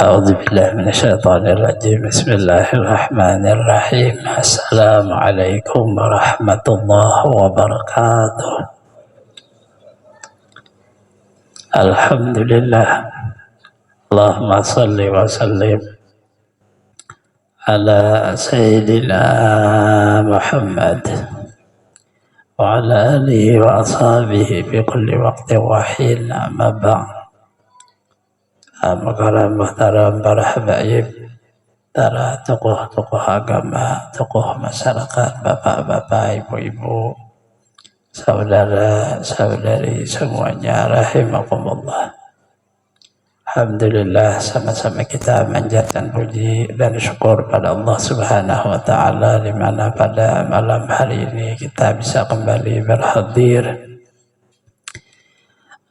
أعوذ بالله من الشيطان الرجيم بسم الله الرحمن الرحيم السلام عليكم ورحمة الله وبركاته الحمد لله اللهم صل وسلم على سيدنا محمد وعلى آله وأصحابه في كل وقت وحين أما بعد Muhtaram para habaib, para tokoh-tokoh agama, tokoh masyarakat, bapak-bapak, ibu-ibu, saudara-saudari semuanya, rahimakumullah. Alhamdulillah, sama-sama kita manjatkan puji dan syukur pada Allah Subhanahu wa Ta'ala, di mana pada malam hari ini kita bisa kembali berhadir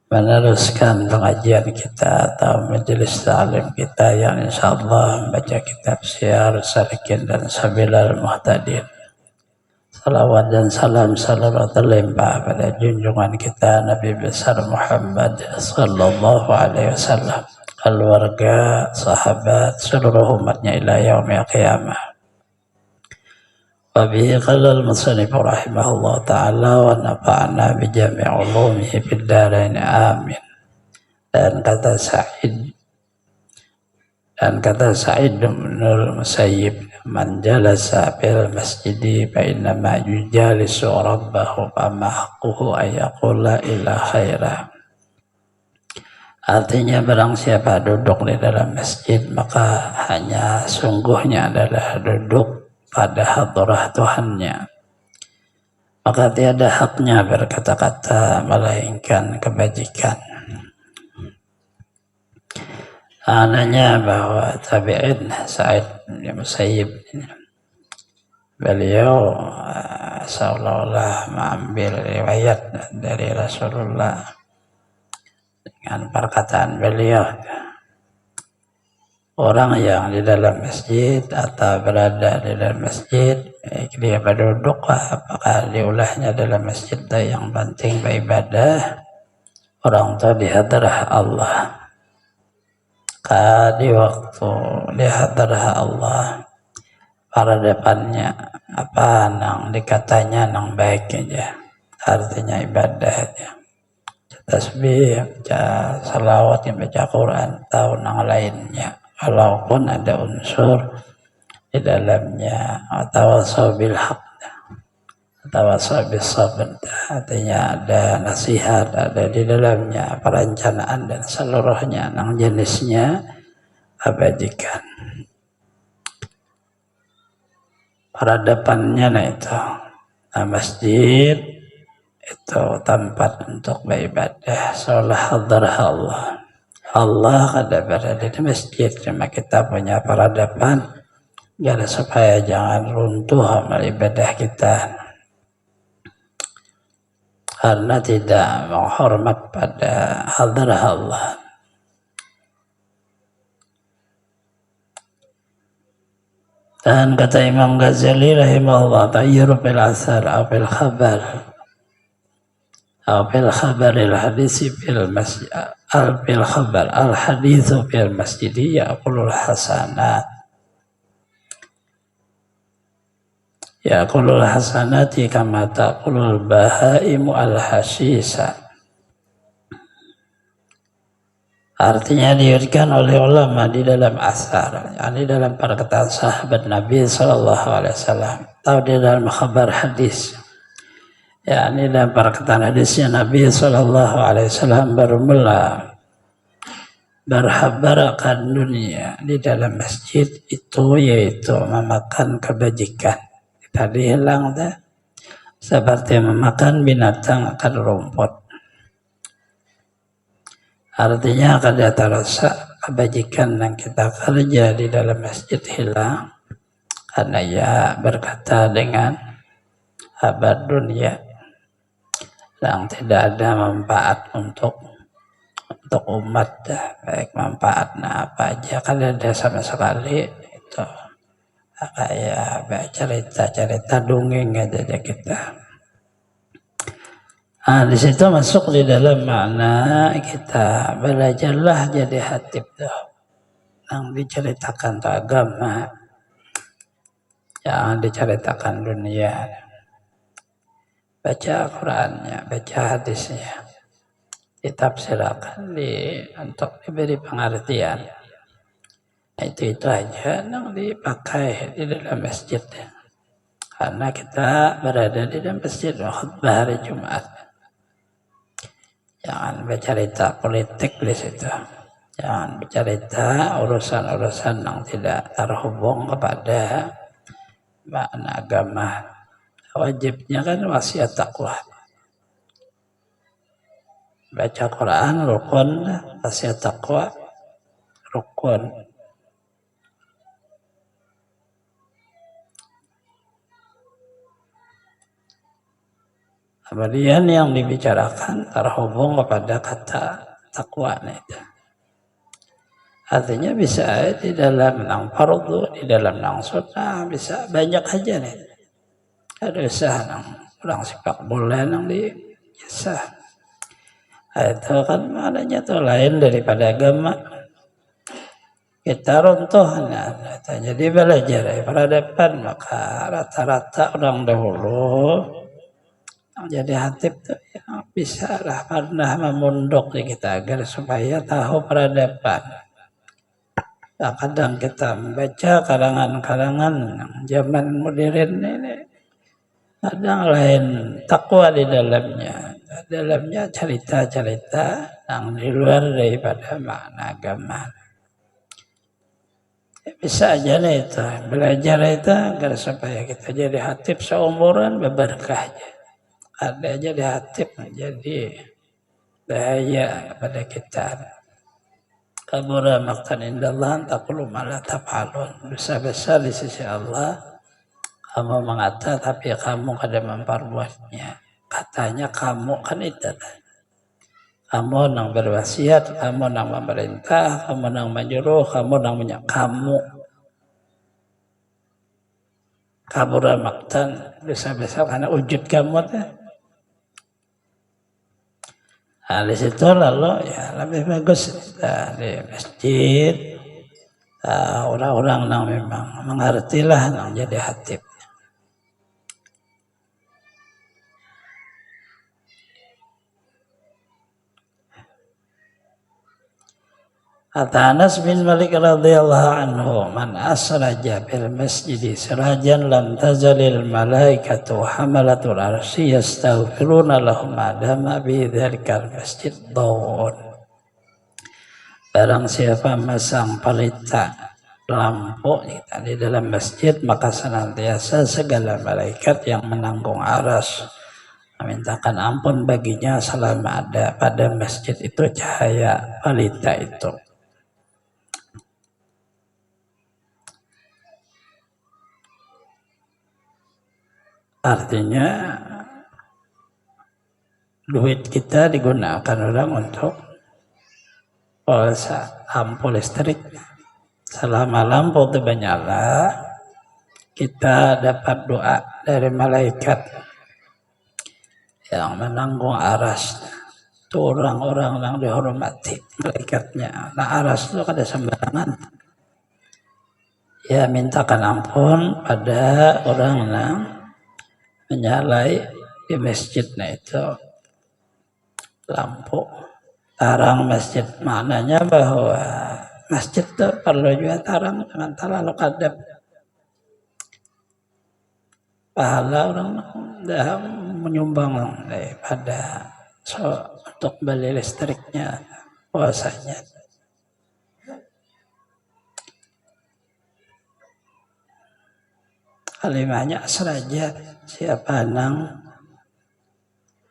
meneruskan pengajian kita atau majelis ta'lim kita yang insyaallah membaca kitab Syiar Salikin dan Sabilal Muhtadin. Salawat dan salam terlimpah pada junjungan kita Nabi besar Muhammad sallallahu alaihi wasallam, keluarga, sahabat, seluruh umatnya ila yaumil qiyamah. Wabihi qala al-musannif rahimahullah ta'ala wa nafa'na bi jami' ulumihi fid dharain amin. Dan kata Sa'id bin al-Musayyib, man jalasa fil masjidi fa inna ma yujalisu rabbahu fa ma haqquhu ayaqula ila khaira. Artinya barang siapa duduk di dalam masjid maka hanya sungguhnya adalah duduk pada hadrah Tuhannya, maka tiada haknya berkata-kata melainkan kebajikan. Ananya bahwa tabi'in Sa'id bin Musayyib, beliau seolah-olah mengambil riwayat dari Rasulullah dengan perkataan beliau, orang yang di dalam masjid atau berada di dalam masjid, dia berduduk, apakah diulahnya dalam masjid yang penting beribadah, orang itu di hadrah Allah. Di waktu di hadrah Allah, pada depannya apa nang dikatanya nang baik aja, artinya ibadah aja. Tasbih, baca salawat, baca Quran, atau nang lainnya. Walaupun ada unsur di dalamnya tawasau bil haq, tawasau bis sabr, artinya ada nasihat, ada di dalamnya perencanaan dan seluruhnya nang jenisnya abadikan. Peradabannya itu masjid itu tempat untuk beribadah, seolah hadrah Allah. Allah ada berada di masjid, cuma kita punya peradaban agar supaya jangan runtuh amal ibadah kita karena tidak menghormat pada hadrah Allah. Dan kata Imam Ghazali rahimahullah, tayyuru bil asar aw bil khabar al-hadisi fil masjid al khabar al-hadithu fil masjid yaqulul hasanati kama taqulul bahaimu al-hasisa. Artinya diriwayatkan oleh ulama di dalam asar, yakni dalam perkataan sahabat Nabi sallallahu alaihi wasallam, atau di dalam khabar hadis, yakni dalam perkataan hadisnya Nabi sallallahu alaihi wasallam bermula berhabarakan dunia di dalam masjid itu, yaitu memakan kebajikan. Tadi hilang dah, seperti memakan binatang akan rumput. Artinya akan terasa kebajikan yang kita kerja di dalam masjid hilang karena ia berkata dengan habar dunia yang tidak ada manfaat untuk umat, baik manfaatnya apa aja kan ada sama sekali. Itu kayak cerita-cerita dongeng aja kita. Di situ masuk di dalam makna kita belajarlah jadi hatib tuh. yang diceritakan itu agama, jangan diceritakan dunia. Baca Qurannya, baca hadisnya, ditafsirkan untuk diberi pengertian. Itu aja yang dipakai di dalam masjid. Karena kita berada di dalam masjid khutbah hari Jumat. Jangan bercerita politik di situ. Jangan bercerita urusan-urusan yang tidak terhubung kepada makna agama. Wajibnya kan wasiat takwa. Baca Quran rukun, wasiat takwa rukun. Kemudian yang dibicarakan terhubung kepada kata takwa itu. Artinya bisa di dalam nang fardu, di dalam nang sunnah, bisa banyak aja nih. Ada usaha nang orang sepak bola nang bisa. Itu kan maknanya itu lain daripada agama. Kita runtuh, jadi belajar dari peradaban, maka rata-rata orang dahulu jadi hatib tuh ya, bisa lah pernah memunduk di kita agar supaya tahu peradaban. Nah, kadang kita membaca karangan-karangan zaman modern ini, kadang lain takwa di dalamnya. Dalamnya cerita-cerita yang di luar daripada makna agama. Bisa aja nih itu, belajar itu agar supaya kita jadi hatib seumuran berberkah aja. Ada jadi hatib menjadi bahaya kepada kita. Kabura maqtan indallah taqulu ma la taf'alun. Dosa besar di sisi Allah. Kamu mengata tapi kamu kada memperbuatnya. Katanya kamu kan itu. Kamu nang berwasiat, kamu nang memerintah, kamu nang menyuruh, kamu nang kamu. Kabura maqtan, dosa besar karena wujud kamu tuh. Nah, di situ lalu ya lebih bagus di masjid orang-orang yang memang mengertilah yang jadi hatib. Kata Anas bin Malik radhiyallahu anhu, man asraja bil masjid sirajan lam tazalil malaikatu hamalatul arsy yastaghfiruna lahum adama bi dzalikal masjid dawun. Barang siapa masang pelita lampu di dalam masjid, maka senantiasa segala malaikat yang menanggung aras memintakan ampun baginya selama ada pada masjid itu cahaya pelita itu. Artinya duit kita digunakan orang untuk pulsa lampu listrik. Selama lampu itu menyala, kita dapat doa dari malaikat yang menanggung aras. Itu orang-orang yang dihormati malaikatnya. Nah, aras itu kada sembarangan. Ya mintakan ampun pada orang yang menyalai di masjidnya itu lampu tarang masjid. Maknanya bahwa masjid itu perlu juga tarang, jangan terlalu kadap. Pahala orang dah menyumbang daripada untuk beli listriknya puasanya. Kalimahnya asraja, siapa nang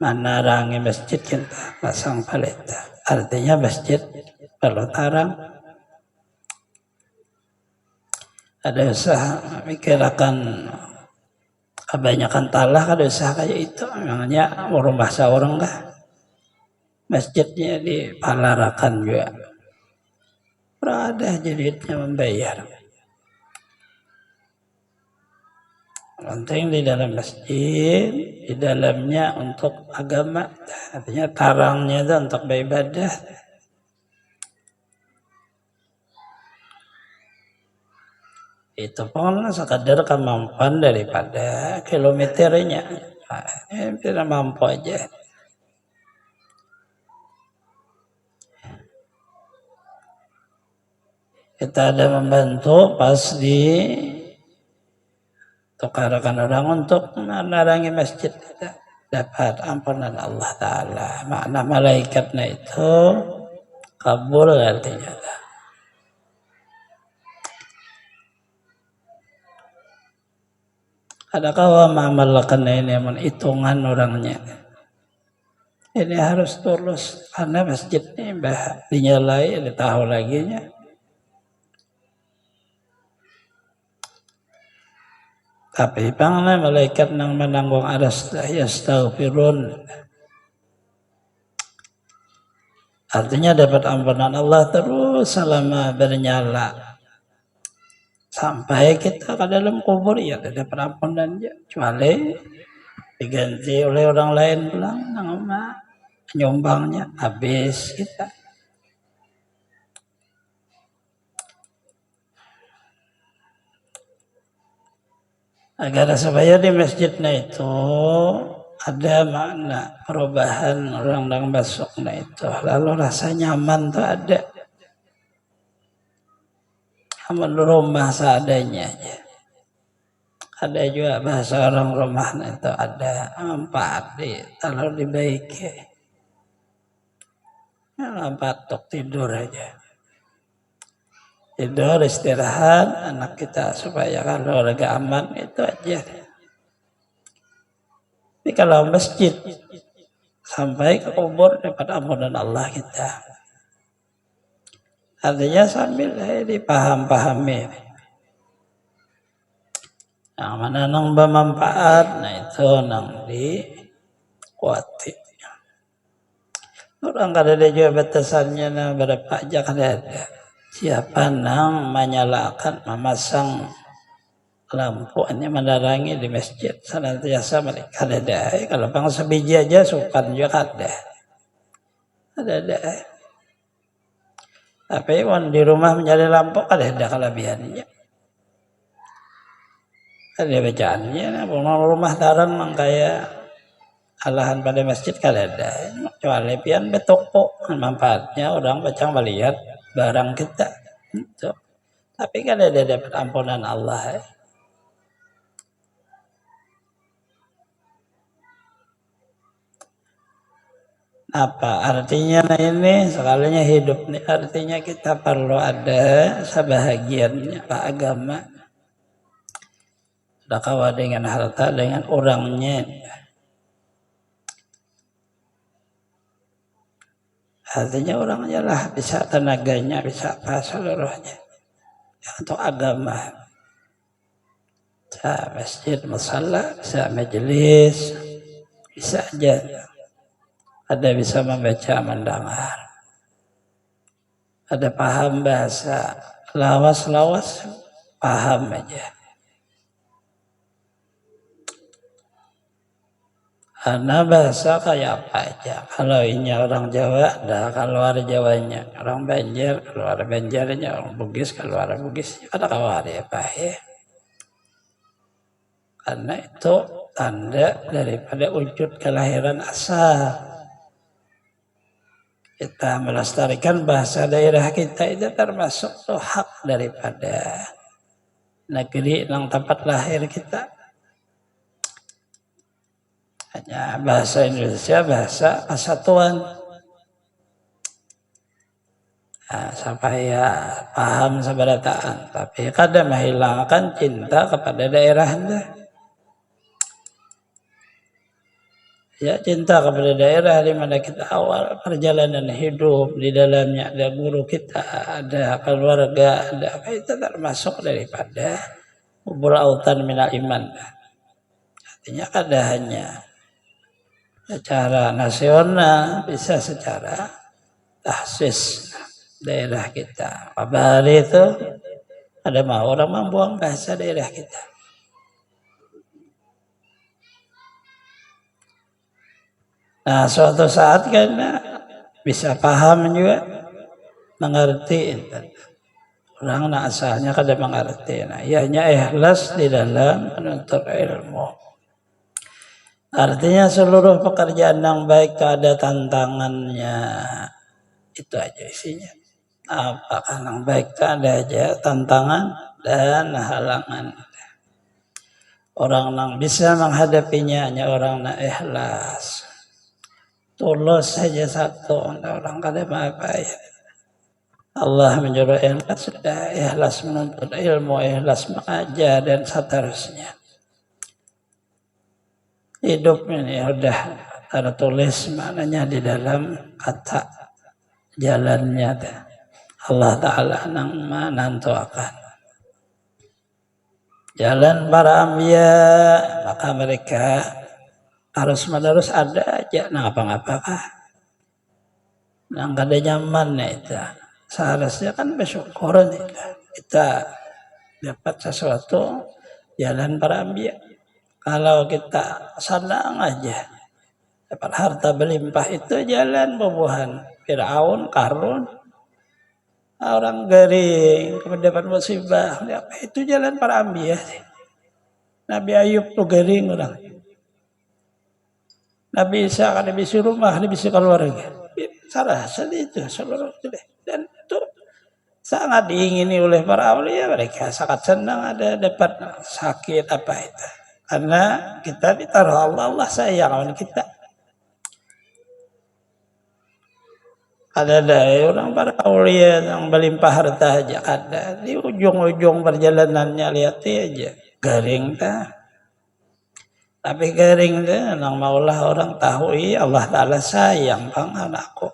menarangi masjid kita pasang pelita. Artinya masjid perlu tarang. Ada usaha mikirkan kebanyakan talah, ada usaha kayak itu. Memangnya rumah seorang kah? Masjidnya dipalarakan juga. Berada jadinya membayar. Penting di dalam masjid, di dalamnya untuk agama, artinya tarangnya itu untuk beribadah. Itu pun sekadar kemampuan daripada kilometernya. Nah, tidak mampu aja. Kita ada membantu pas di tukarkan orang untuk menerangi masjid kita dapat ampunan Allah Ta'ala. Makna malaikatnya itu kabul artinya. Adakah wa ma'amalkan ini hitungan orangnya? Ini harus tulus karena masjid ini dinyalai, ditahu lagi nya. Tapi pangna malaikat nang menanggung aras yastaghfirun. Artinya dapat ampunan Allah terus selama bernyala. Sampai kita ke dalam kubur ya dapat ampunannya. Kecuali diganti oleh orang lain pulang nama nyumbangnya habis kita. Agar supaya di masjidnya itu ada makna perubahan orang yang masuknya itu. Lalu rasa nyaman tuh ada. Aman rumah seadanya aja. Ada juga bahasa orang rumahnya itu ada empat kalau dibaiki. Empat untuk tidur aja. Tidur, istirahat, anak kita supaya kalau lagi aman itu aja. Tapi kalau masjid sampai ke kubur dapat ampunan Allah kita. Artinya sambil dipaham-pahami. Yang mana nang bermanfaat, nah itu nang dikuati. Orang kada ada juga batasannya nah berapa aja kada ada. Siapa nang menyalakan, memasang lampu hanya menerangi di masjid senantiasa mereka ada. Kalau bang sebiji aja sukan juga ada. Ada. Tapi di rumah mencari lampu ada kelebihannya. Ada bacaannya, rumah tarang mang kayak alahan pada masjid kada ada. Kecuali pian betoko manfaatnya orang bacang melihat barang kita. Gitu. Tapi kada ada dapat ampunan Allah. Apa artinya ini sekalinya hidup nih artinya kita perlu ada sebahagiannya agama dakawa dengan harta dengan orangnya artinya orangnya lah bisa tenaganya bisa apa seluruhnya ya, untuk agama bisa masjid musalla bisa majelis bisa aja. Ada bisa membaca mendengar. Ada paham bahasa. Lawas-lawas paham aja. Karena bahasa kayak apa aja. Kalau ini orang Jawa ada keluar Jawanya. Orang Banjar keluar Banjarnya. Orang Bugis keluar Bugisnya. Ada keluar apa ya. Karena itu tanda daripada wujud kelahiran asal. Kita melestarikan bahasa daerah kita itu termasuk hak daripada negeri yang tempat lahir kita. Hanya bahasa Indonesia, bahasa kesatuan. Nah, supaya paham seberataan. Tapi kadang menghilangkan cinta kepada daerah Anda. Ya cinta kepada daerah di mana kita awal perjalanan hidup di dalamnya ada guru kita, ada keluarga, ada apa itu termasuk daripada berautan minal iman. Artinya kada hanya secara nasional bisa secara tahsis daerah kita. Kabar itu ada mau orang membuang bahasa daerah kita. Nah, suatu saat kan bisa paham juga, mengerti. Orang na asalnya kada mengerti. Nah, ianya ikhlas di dalam menuntut ilmu. Artinya seluruh pekerjaan yang baik ada tantangannya. Itu aja isinya. Apakah yang baik ada aja tantangan dan halangan. Orang yang bisa menghadapinya hanya orang yang ikhlas. Tulus saja satu, orang kada apa ya. Allah menyuruh ikhlas, sudah ikhlas menuntut ilmu, ikhlas mengajar dan seterusnya. Hidup ini sudah tertulis maknanya di dalam kata jalannya. Allah Ta'ala nang menentukan jalan para anbiya, maka mereka harus menerus ada aja nah apa-apakah nang kada nyaman itu. Seharusnya kan bersyukur nih kita dapat sesuatu jalan para anbiya. Kalau kita senang aja dapat harta berlimpah itu jalan pembuahan Firaun, Qarun, orang garing mendapat musibah, itu jalan para anbiya. Nabi Ayub tuh garing orang. Nabi Isa kan bisa rumah, bisa keluarga. Salah itu seluruh itu. Dan itu sangat diingini oleh para awliya. Mereka sangat senang ada dapat sakit apa itu. Karena kita ditaruh Allah sayang sama kita. Ada orang para awliya yang berlimpah harta aja ada. Di ujung-ujung perjalanannya lihat aja. Garing dah. Tapi garing dah. Nang maulah orang tahu Allah Ta'ala sayang bang anakku.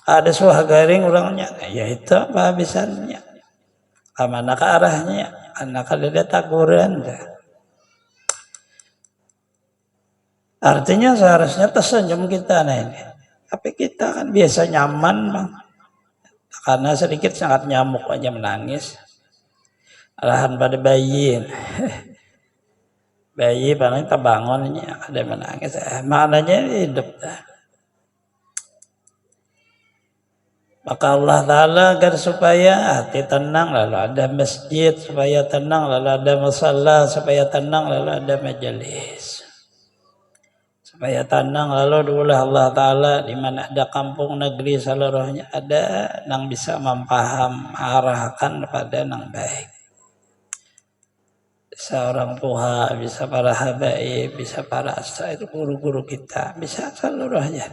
Ada suah garing orangnya, ya itu apa habisannya? Kemana ke arahnya? Anak ada takuran. Artinya seharusnya tersenyum kita nah ini. Tapi kita kan biasa nyaman bang. Karena sedikit sangat nyamuk aja menangis. Arahan pada bayi. Bayi paling terbangunnya ada menangis. Maknanya hidup dah. Maka Allah Ta'ala agar supaya hati tenang lalu ada masjid supaya tenang, lalu ada musalla supaya tenang, lalu ada majelis supaya tenang, lalu dulu Allah Ta'ala di mana ada kampung negeri seluruhnya ada yang bisa mempaham arahkan kepada yang baik. Bisa orang tua, bisa para habaib, bisa para asal guru-guru kita, bisa seluruhnya.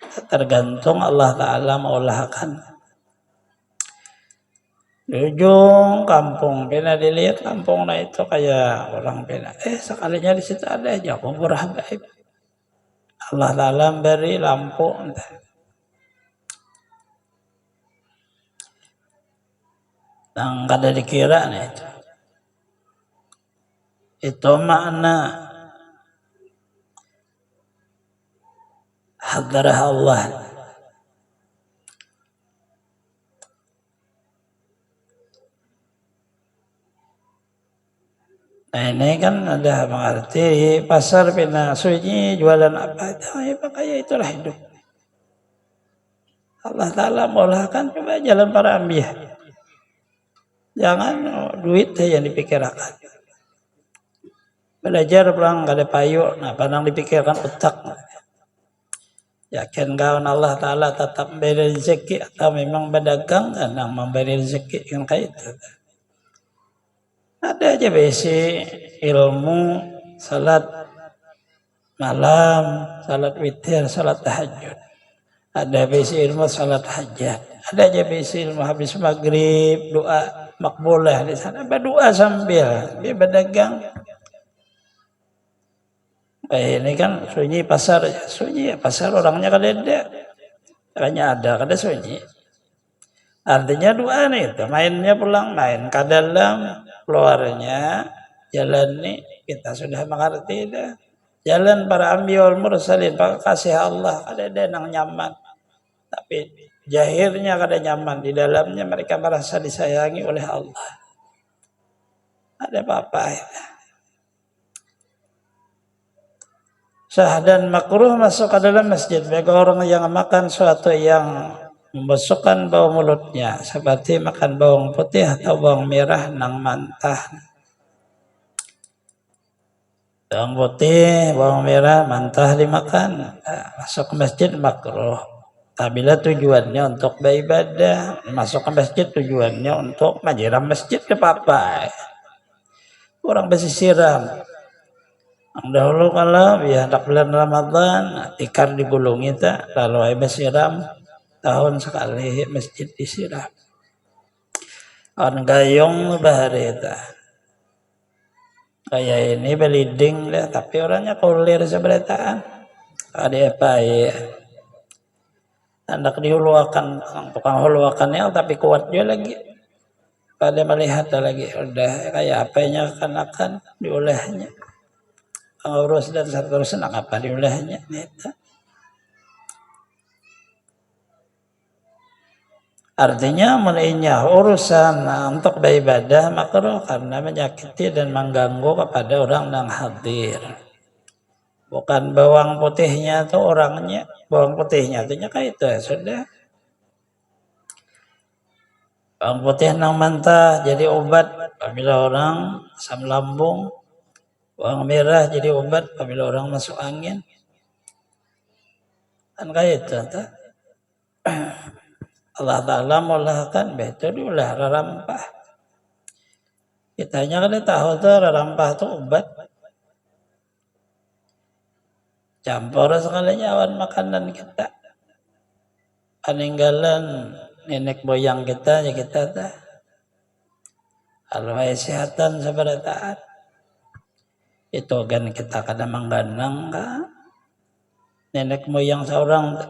Tergantung Allah Ta'ala maulahkan. Di ujung kampung, pernah dilihat kampung nah itu kayak orang pernah. Sekalinya di situ ada aja kubur habaib. Allah Ta'ala beri lampu. Yang kada dikira nih itu. Itu makna hadrah Allah. Nah ini kan ada mengerti pasar pina sunyi jualan apa itu ya makanya itulah hidup. Allah Ta'ala maulahkan coba jalan para anbiya. Jangan duit yang dipikirkan. Belajar pulang gak ada payu, nah pandang dipikirkan otak. Yakin kawan Allah Ta'ala tetap memberi rezeki atau memang berdagang dan memberi rezeki yang kayak itu. Ada aja besi ilmu, salat malam, salat witir, salat tahajud. Ada besi ilmu salat hajat. Ada aja besi ilmu habis maghrib, doa makbulah di sana. Berdoa sambil dia berdagang. Ini kan sunyi pasar, sunyi ya pasar orangnya kada ada. Hanya ada kada sunyi. Artinya doa nih itu, mainnya pulang main ke dalam, keluarnya jalan nih kita sudah mengerti dah. Jalan para anbiyaul mursalin, para kasih Allah ada yang nyaman. Tapi jahirnya kada nyaman, di dalamnya mereka merasa disayangi oleh Allah. Ada apa-apa ya. Sah dan makruh masuk ke dalam masjid bagi orang yang makan suatu yang membusukkan bau mulutnya seperti makan bawang putih atau bawang merah nang mantah. Bawang putih, bawang merah mantah dimakan, masuk ke masjid makruh. Apabila tujuannya untuk beribadah, masuk ke masjid tujuannya untuk menyiram masjid ke apa? Orang besi siram. Yang dahulu kalau ya hendak bulan Ramadan, tikar digulung itu, lalu siram tahun sekali masjid disiram. On gayung bahari itu. Kayak ini beliding lah, tapi orangnya kulir seberataan. Ada apa ya? Hendak dihuluakan, tukang huluakannya tapi kuat juga lagi. Pada melihat lagi, udah kayak apanya akan diolehnya. Urus dan seterusnya apa diolehnya. Itu. Artinya mulainya urusan untuk beribadah makruh karena menyakiti dan mengganggu kepada orang yang hadir. Bukan bawang putihnya atau orangnya, bawang putihnya artinya kayak itu ya sudah. Bawang putih nang mentah jadi obat apabila orang asam lambung. Bawang merah jadi obat apabila orang masuk angin. Kan kayak itu. Allah Ta'ala mulahkan betul diulah rarampah. Kitanya kan tahu tuh rarampah itu obat. Campur sekalinya awan makanan kita. Peninggalan nenek moyang kita ya kita dah. Kalau kesehatan seberataan. Itu kan kita kadang mengganang kan. Nenek moyang seorang.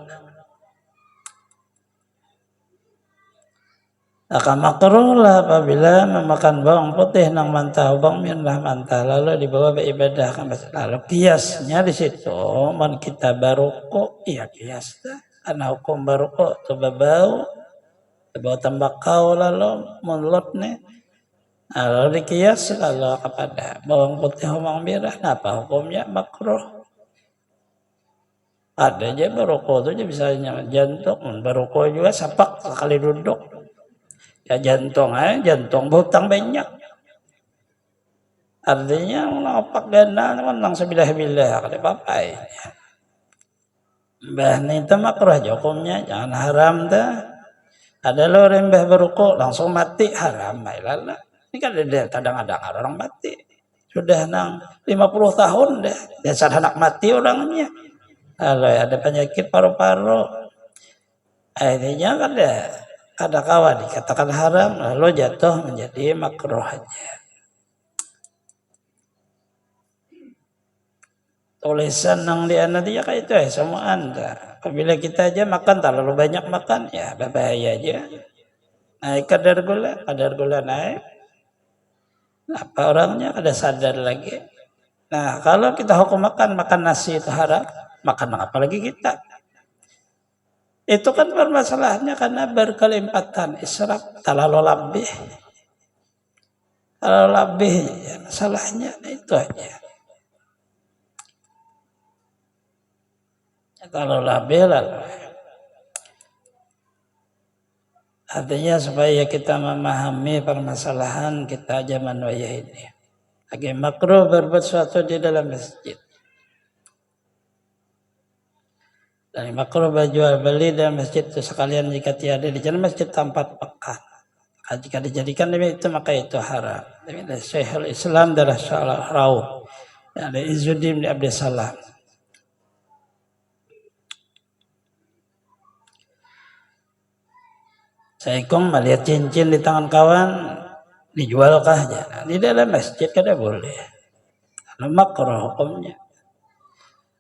Akan makruh lah apabila memakan bawang putih nang mantah, bawang merah mantah lalu dibawa beribadah kan lalu kiasnya di situ man kita baruko iya kias dah karena hukum baruko tu bau tembakau lalu mulut nih lalu dikias kalau kepada bawang putih bawang merah apa hukumnya makruh. Ada aja baruko tu bisa jantung baruko juga sapak sekali duduk. Ya jantung berhutang banyak. Artinya opak gana menang sebilah-bilah kada papai. Mbah ni itu makruh hukumnya jangan haram dah. Ada orang mbah beruko langsung mati haram lala. Ini kan ada kadang-kadang orang mati. Sudah nang 50 tahun dah. Dasar anak mati orangnya. Kalau ada penyakit paru-paru. Akhirnya kan ada kawan dikatakan haram lalu jatuh menjadi makruh aja. Tulisan yang di anak dia kayak itu ya semua anda. Apabila kita aja makan terlalu banyak makan ya berbahaya aja. Naik kadar gula naik. Apa orangnya ada sadar lagi. Nah kalau kita hukum makan nasi itu haram, makan apa lagi kita? Itu kan permasalahannya karena berkelimpatan israf terlalu lebih. Terlalu lebih ya, masalahnya itu aja. Terlalu lebih lalu. Artinya supaya kita memahami permasalahan kita zaman wayah ini. Lagi makruh berbuat sesuatu di dalam masjid. Dan makruh berjual beli dalam masjid itu sekalian jika tiada di dalam masjid tempat pekan. Jika dijadikan itu maka itu haram. Demikian Syekhul Islam darah Syarah Rauf. Ada Izzuddin bin Abdul Salam. Saya melihat cincin di tangan kawan dijualkah ya? Di dalam masjid kada boleh. Kalau makruh hukumnya.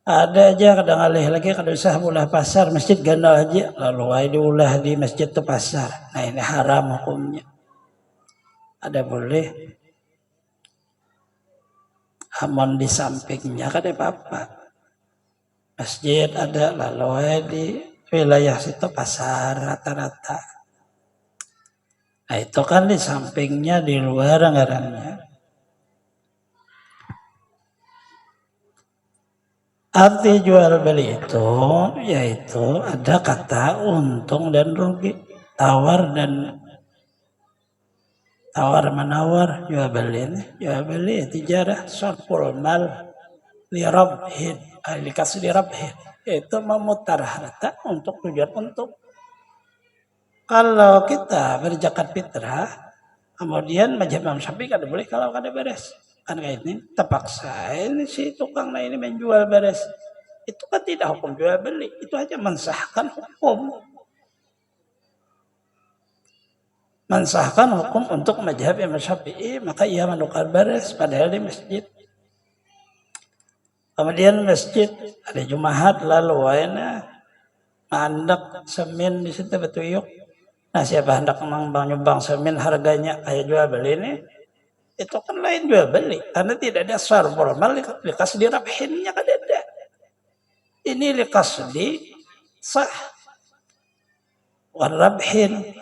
Ada aja kadang alih lagi kada usah ulah pasar masjid ganda aja lalu ay diulah di masjid itu pasar. Nah ini haram hukumnya. Ada boleh. Aman di sampingnya kada apa-apa. Masjid ada lalu ay di wilayah situ pasar rata-rata. Nah itu kan di sampingnya di luar anggarannya. Arti jual beli itu yaitu ada kata untung dan rugi, tawar menawar, jual beli tijarah, sarful mal lirabhin, dikasih dirabhin, itu memutar harta untuk tujuan untung. Kalau kita berzakat fitrah, kemudian mazhab Imam Syafi'i kada boleh kalau kada beres. Kan kayak ini terpaksa ini si tukang ini menjual beres. Itu kan tidak hukum jual beli, itu hanya mensahkan hukum. Mensahkan hukum untuk mazhab Imam Syafi'i, maka ia menukar beres padahal di masjid. Kemudian masjid ada Jumaat lalu waina mandak semin di situ betuyuk. Nah, siapa hendak nyumbang semin harganya kayak jual beli ini, itu kan lain jual beli. Karena tidak ada sarful mal likas dirabhinnya kan ada. Ini likas di sah warabhin.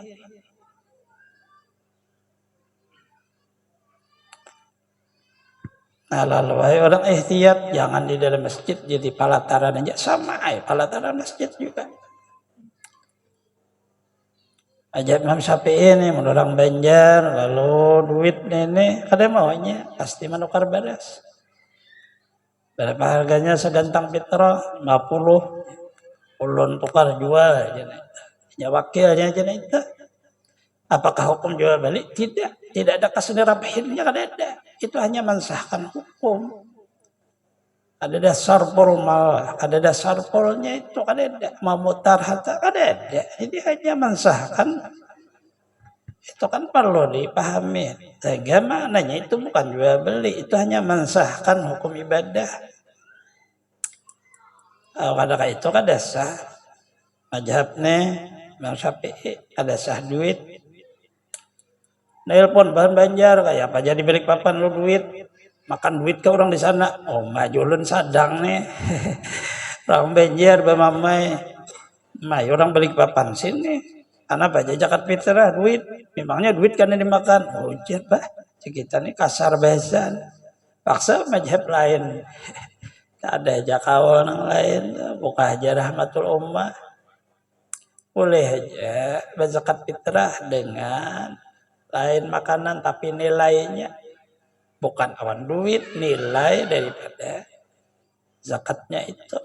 Nah, lalu orang ihtiyat jangan di dalam masjid jadi palataran aja sama palataran masjid juga. Aja Imam Syafi'i ini orang Banjar, lalu duit ini kada maunya pasti menukar beres. Berapa harganya segantang fitrah? 50. Ulun tukar jual aja. Ya wakilnya aja itu. Apakah hukum jual beli? Tidak. Tidak ada kasih rabhinnya, kada ada. Itu hanya mensahkan hukum. Ada dasar formal, ada dasar polnya itu kada ada. Memutar harta kada ada. Ini hanya mensahkan. Itu kan perlu dipahami. Sehingga maknanya itu bukan jual beli, itu hanya mensahkan hukum ibadah. Kadang itu kada sah. Mazhabnya Imam Syafi'i kada sah duit. Nelpon bahan Banjar kayak apa jadi balik papan lu duit. Makan duit ke orang di sana. Oh, majulun sadang nih. Orang Banjar bamamai. Mai orang balik papan sini. Karena baca zakat fitrah duit. Memangnya duit kan yang dimakan. Oh, Pak. Kita nih kasar besan. Paksa mazhab lain. Tak ada aja kawan yang lain. Buka aja rahmatul ummah. Boleh aja berzakat fitrah dengan lain makanan tapi nilainya bukan awan duit, nilai daripada zakatnya itu.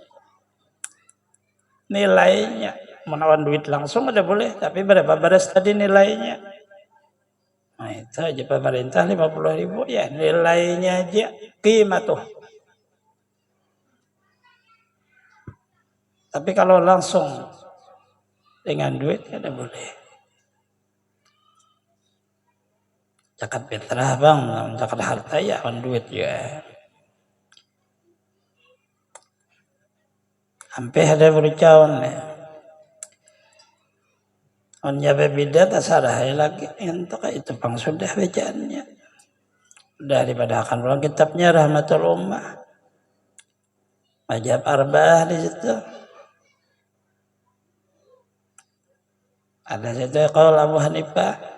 Nilainya menawan duit langsung ada boleh, tapi berapa beres tadi nilainya? Nah itu aja pemerintah 50.000 ya nilainya aja qimatuh. Tapi kalau langsung dengan duit ada boleh. Zakat fitrah bang, zakat harta ya on duit ya. Hampir ada berucapan ya. On nyabe bidat asarah lagi untuk itu pang sudah bacaannya. Daripada akan ulang kitabnya Rahmatul Ummah. Mazhab arba'ah di situ. Ada situ qaul Abu Hanifah.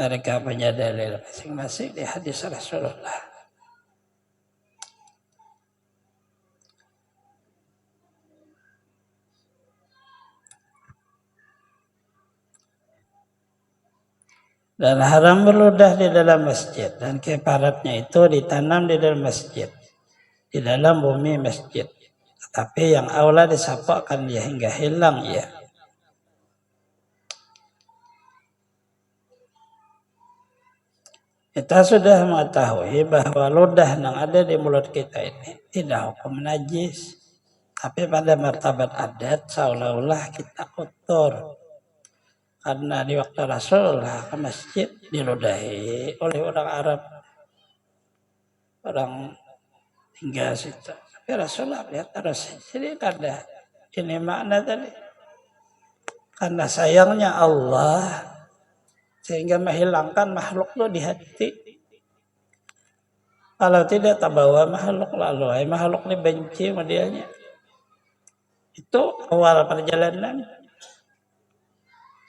Mereka punya dalil masing-masing di hadis Rasulullah. Dan haram berludah di dalam masjid. Dan keparatnya itu ditanam di dalam masjid. Di dalam bumi masjid. Tapi yang aula disapakkan dia hingga hilang ya. Kita sudah mengetahui bahwa ludah yang ada di mulut kita ini tidak hukum najis. Tapi pada martabat adat seolah-olah kita kotor. Karena di waktu Rasulullah ke masjid diludahi oleh orang Arab. Orang tinggal situ. Tapi Rasulullah lihat terus. Jadi kada ini makna tadi. Karena sayangnya Allah sehingga menghilangkan makhluk itu di hati. Kalau tidak terbawa makhluk lalu makhluk ini benci sama dianya. Itu awal perjalanan.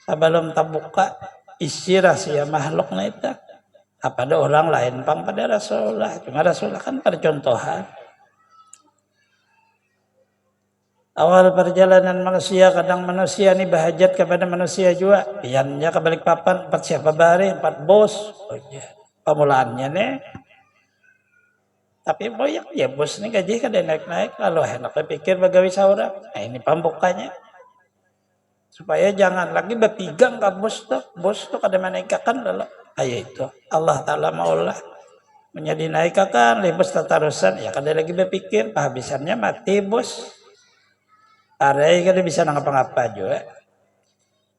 sebelum terbuka isi rahasia makhluknya itu pada orang lain pang pada Rasulullah. Cuma Rasulullah kan percontohan. Awal perjalanan manusia, kadang manusia ini bahajat kepada manusia juga. Piannya ke Balikpapan 4 siapa bari 4 bos. Oh iya. Pemulaannya nih. Tapi boyak ya bos nih gaji kada naik-naik. Lalu enak pikir bagawi seorang. Nah ini pembukanya. Supaya jangan lagi berpegang ke bos tuh. Bos tuh kada menaikkan lalu. Ayo itu. Allah Ta'ala maulah. Menjadi naikkan. Lebus tatarusan. Ya kada lagi berpikir. Kehabisannya mati bos. Arai kada bisa ngapa-ngapa juga.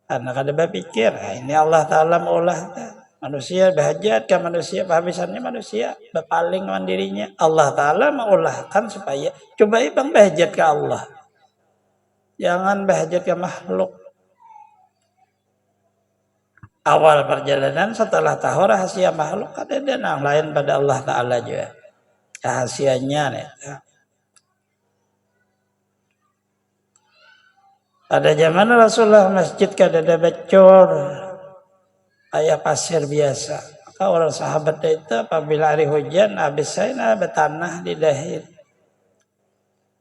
Karena kada berpikir, nah, ini Allah Ta'ala maulah manusia bahajat ke manusia, kehabisannya manusia berpaling mandirinya. Allah Ta'ala maulahkan supaya coba bang bahajat ke Allah. Jangan bahajat ke makhluk. Awal perjalanan setelah tahu rahasia makhluk ada yang lain pada Allah Ta'ala juga. Rahasianya nih. Pada zaman Rasulullah masjid kada ada bacor, kayak pasir biasa. Maka orang sahabat itu apabila hari hujan habis saya bertanah di dahir.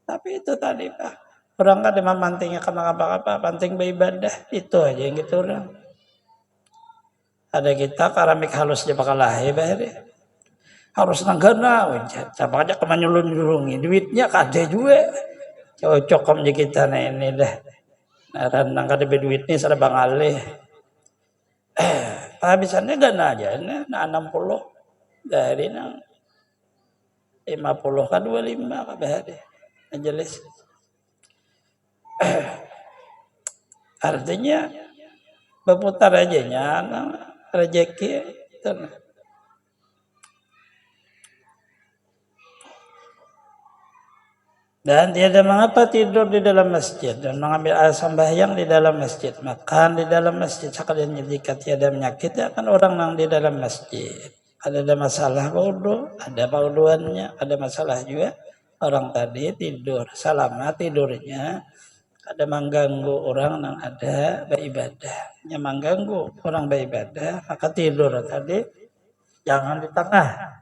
Tapi itu tadi Pak, orang kada memantingnya kena apa-apa, panting beribadah itu aja yang gitu orang. Ada kita keramik halus di pakalahe bahari. Harus nanggana, siapa aja kemanyulun-julungi duitnya kada juga. Cocok kamu kita nah ini dah. Nang kada duit ni sada Bang Ali. Habisannya gana aja na 60 dari nang 50 ka 25 ka bahari. Majelis. Artinya berputar aja nya rezeki itu. Dan tiada mengapa tidur di dalam masjid dan mengambil air sembahyang di dalam masjid, makan di dalam masjid sekalian jika tiada menyakit akan orang yang di dalam masjid. Ada masalah wudu, ada wuduannya, ada masalah juga orang tadi tidur, selama tidurnya ada mengganggu orang yang ada beribadah. Yang mengganggu orang beribadah, maka tidur tadi jangan di tengah.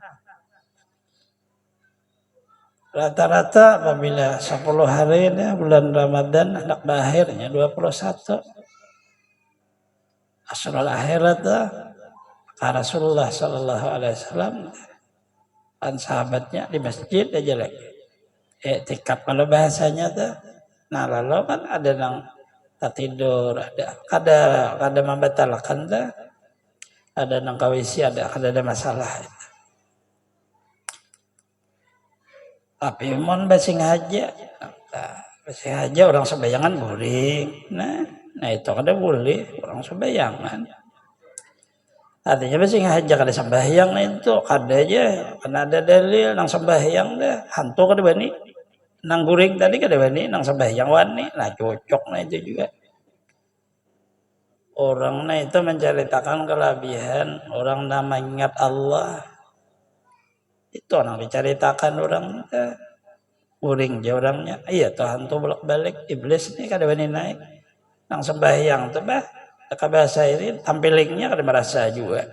Rata-rata apabila 10 hari ini bulan Ramadan hendak berakhirnya 21 Asrul akhirat Rasulullah sallallahu alaihi wasallam dan sahabatnya di masjid aja lagi. Tikap kalau bahasanya tuh. Nah, lalu kan ada yang tak tidur, ada membatalkan tuh. Ada yang kawisi, ada masalah. Tapi mon basing haja, orang sembayangan boleh. Nah itu kada boleh orang sembayangan. Artinya basing haja kada sembahyang itu kada aja, karena ada dalil nang sembahyang dah hantu kada bani, nang guring tadi kada bani, nang sembahyang wani, nah cocok nah itu juga. Orang nah itu menceritakan kelebihan orang nama ingat Allah. Itu orang diceritakan orang uring aja orangnya. Iya tuh hantu bolak-balik iblis ini kada wani naik. Nang sembahyang tuh bah bahasa ini tampilingnya kada merasa juga.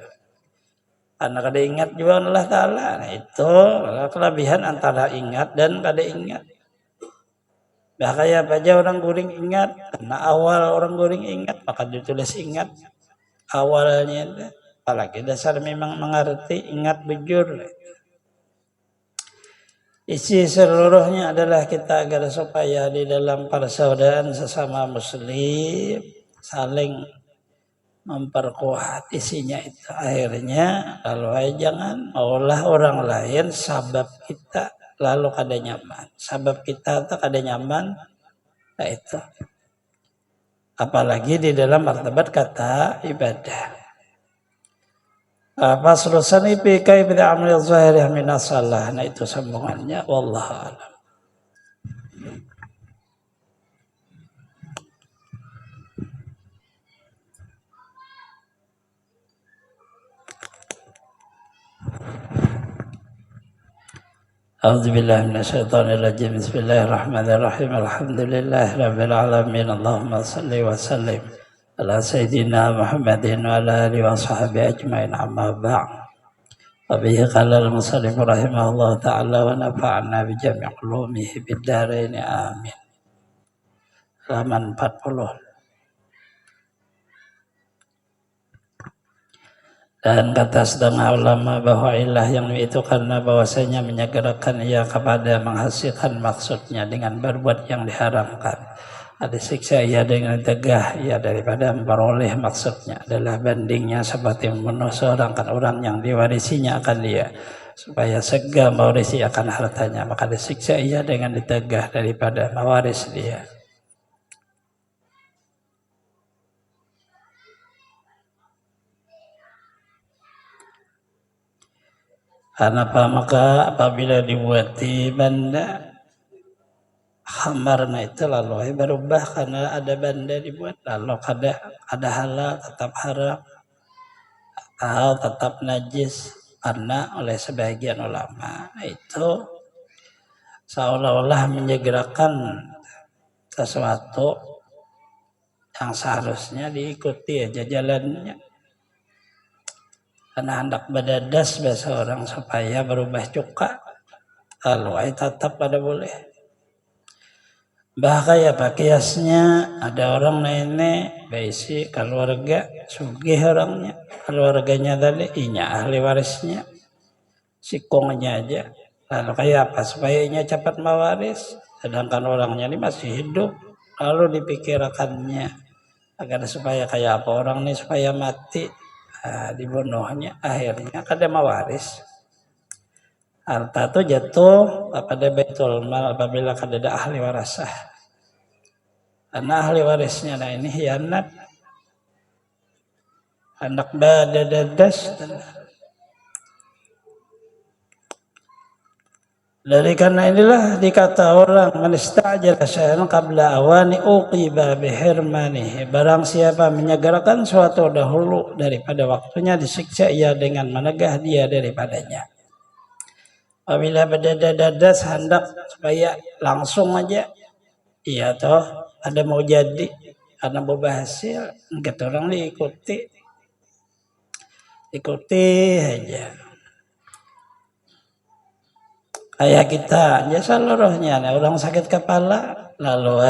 Anak kada ingat juga Allah Ta'ala. Nah itu kelebihan antara ingat dan kada ingat. Bah kayak apa aja orang guring ingat. Karena awal orang guring ingat maka ditulis ingat awalnya. Apalagi dasar memang mengerti ingat bujur. Isi seluruhnya adalah kita agar supaya di dalam persaudaraan sesama muslim saling memperkuat isinya itu. Akhirnya kalau jangan maulah orang lain sabab kita lalu kada nyaman. Sabab kita tak kada nyaman, nah itu. Apalagi di dalam martabat kata ibadah. Faslu sanifi kaifa amri zahiri min as-salah. Nah itu sambungannya wallahu a'lam. A'udzubillahi minasyaitonir rajim. Bismillahirrahmanirrahim. Alhamdulillahirabbil alamin. Allahumma shalli wa sallim ala sayyidina Muhammadin wa ala alihi wa sahbihi ajma'in, amma ba'd. Wa bihi qala al-musannif rahimahullah ta'ala wa nafa'na bi jami' ulumihi bid dharain amin. Halaman 40. Dan kata setengah ulama bahwa ilah yang itu karena bahwasanya menyegerakan ia kepada menghasilkan maksudnya dengan berbuat yang diharamkan. Ada siksa ia dengan tegah ia daripada memperoleh maksudnya adalah bandingnya seperti membunuh seorang orang yang diwarisinya akan dia supaya segera mewarisi akan hartanya, maka disiksa ia dengan ditegah daripada mewaris dia. Kenapa? Maka apabila dibuati benda khamarna itu lalu berubah karena ada benda dibuat, lalu ada halal tetap haram atau tetap najis, karena oleh sebagian ulama itu seolah-olah menyegerakan sesuatu yang seharusnya diikuti aja jalannya. Karena hendak badadas bahasa orang supaya berubah cuka, lalu tetap pada boleh. Bahkan ya pakiasnya ada orang nenek baisi keluarga sugih orangnya, keluarganya tadi inya ahli warisnya, sikongnya aja. Lalu kayak apa supaya inya cepat mewaris, sedangkan orangnya ini masih hidup. Lalu dipikirkannya agar supaya kayak apa orang ini supaya mati. Dibunuhnya, akhirnya kada mewaris. Harta itu jatuh pada baitul mal apabila kada ada ahli warasah. Karena ahli warisnya nah ini hianat, anak badadas. Dari karena inilah dikata orang manistajala syai'an qabla awani uqiba bihirmanihi. Barang siapa menyegerakan suatu dahulu daripada waktunya, disiksa ia dengan menegah dia daripadanya. Apabila badadas hendak supaya langsung aja, iya toh ada mau jadi karena mau berhasil, kita orang ikuti aja. Kayak kita aja seluruhnya, orang sakit kepala lalu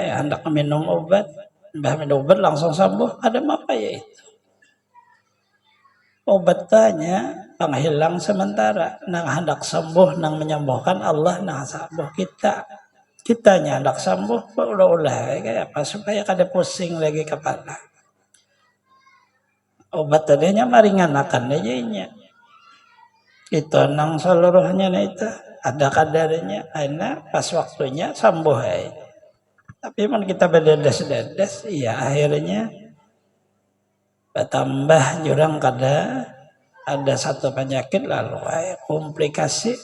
hendak minum obat, minum obat langsung sembuh, ada apa ya itu? Obatnya penghilang sementara, nang hendak sembuh, nang menyembuhkan Allah, nang sembuh kitanya hendak sembuh, ulah kayak apa supaya kada pusing lagi kepala. Obat tadinya meringankan aja inya. Itu nang seluruhnya itu ada kadarnya, karena pas waktunya sembuh Tapi man kita berdadas-dadas, iya akhirnya bertambah jurang kada ada satu penyakit lalu komplikasi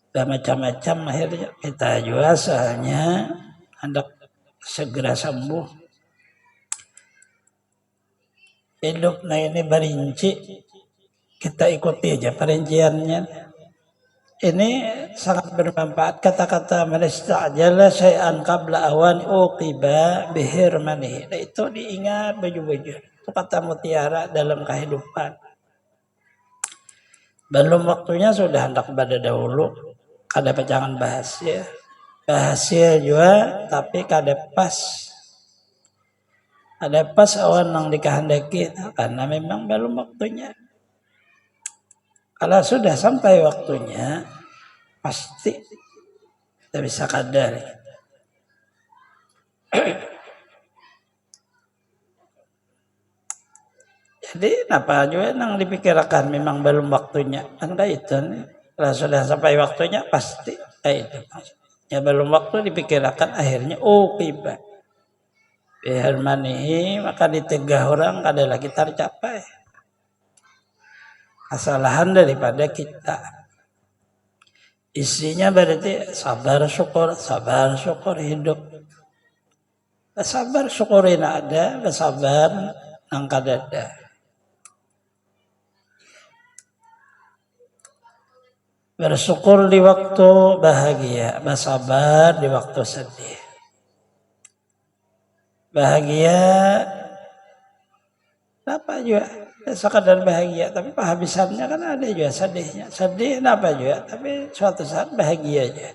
dan macam-macam, akhirnya kita juga asalnya hendak segera sembuh. Hidup nah ini berinci, kita ikuti aja perinciannya. Ini sangat bermanfaat kata-kata manistajala syai'an qabla awan uqiba bihirmanihi. Nah, itu diingat baju-baju. Itu kata mutiara dalam kehidupan. Belum waktunya sudah hendak pada dahulu. Kada jangan bahasia. Bahasia juga tapi kada pas. Ada pas awan yang dikehendaki karena memang belum waktunya. Kalau sudah sampai waktunya, pasti kita bisa kadar. Jadi, apa juga yang dipikirkan memang belum waktunya. Anda itu, kalau sudah sampai waktunya, pasti itu. Ya belum waktu dipikirkan, akhirnya, tiba. Bihirmanihi, maka ditegah orang, kada lagi tercapai. Kesalahan daripada kita. Isinya berarti sabar syukur hidup. Sabar syukurin ada, sabar nang kadada. Bersyukur di waktu bahagia, bersabar di waktu sedih. Bahagia Kenapa juga? Ya, sekadar bahagia, tapi penghabisannya kan ada juga sedihnya. Sedih kenapa juga, tapi suatu saat bahagia aja.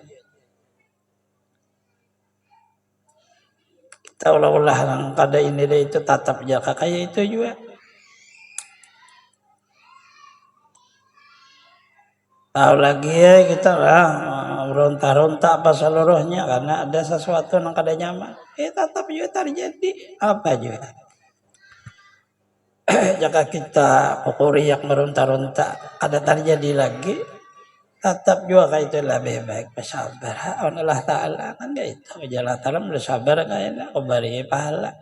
Kita ulah-ulah yang kada ini deh itu tatap jaka kayak itu juga. Tahu lagi ya kita lah ronta-ronta apa seluruhnya karena ada sesuatu yang kada nyaman. Tetap juga terjadi apa juga. Jika kita pokori yang meronta-ronta ada terjadi lagi, tetap juga kayak itu lebih baik bersabar. Allah Ta'ala kan kayak itu. Jalan Ta'ala bersabar kayaknya kubari pahala.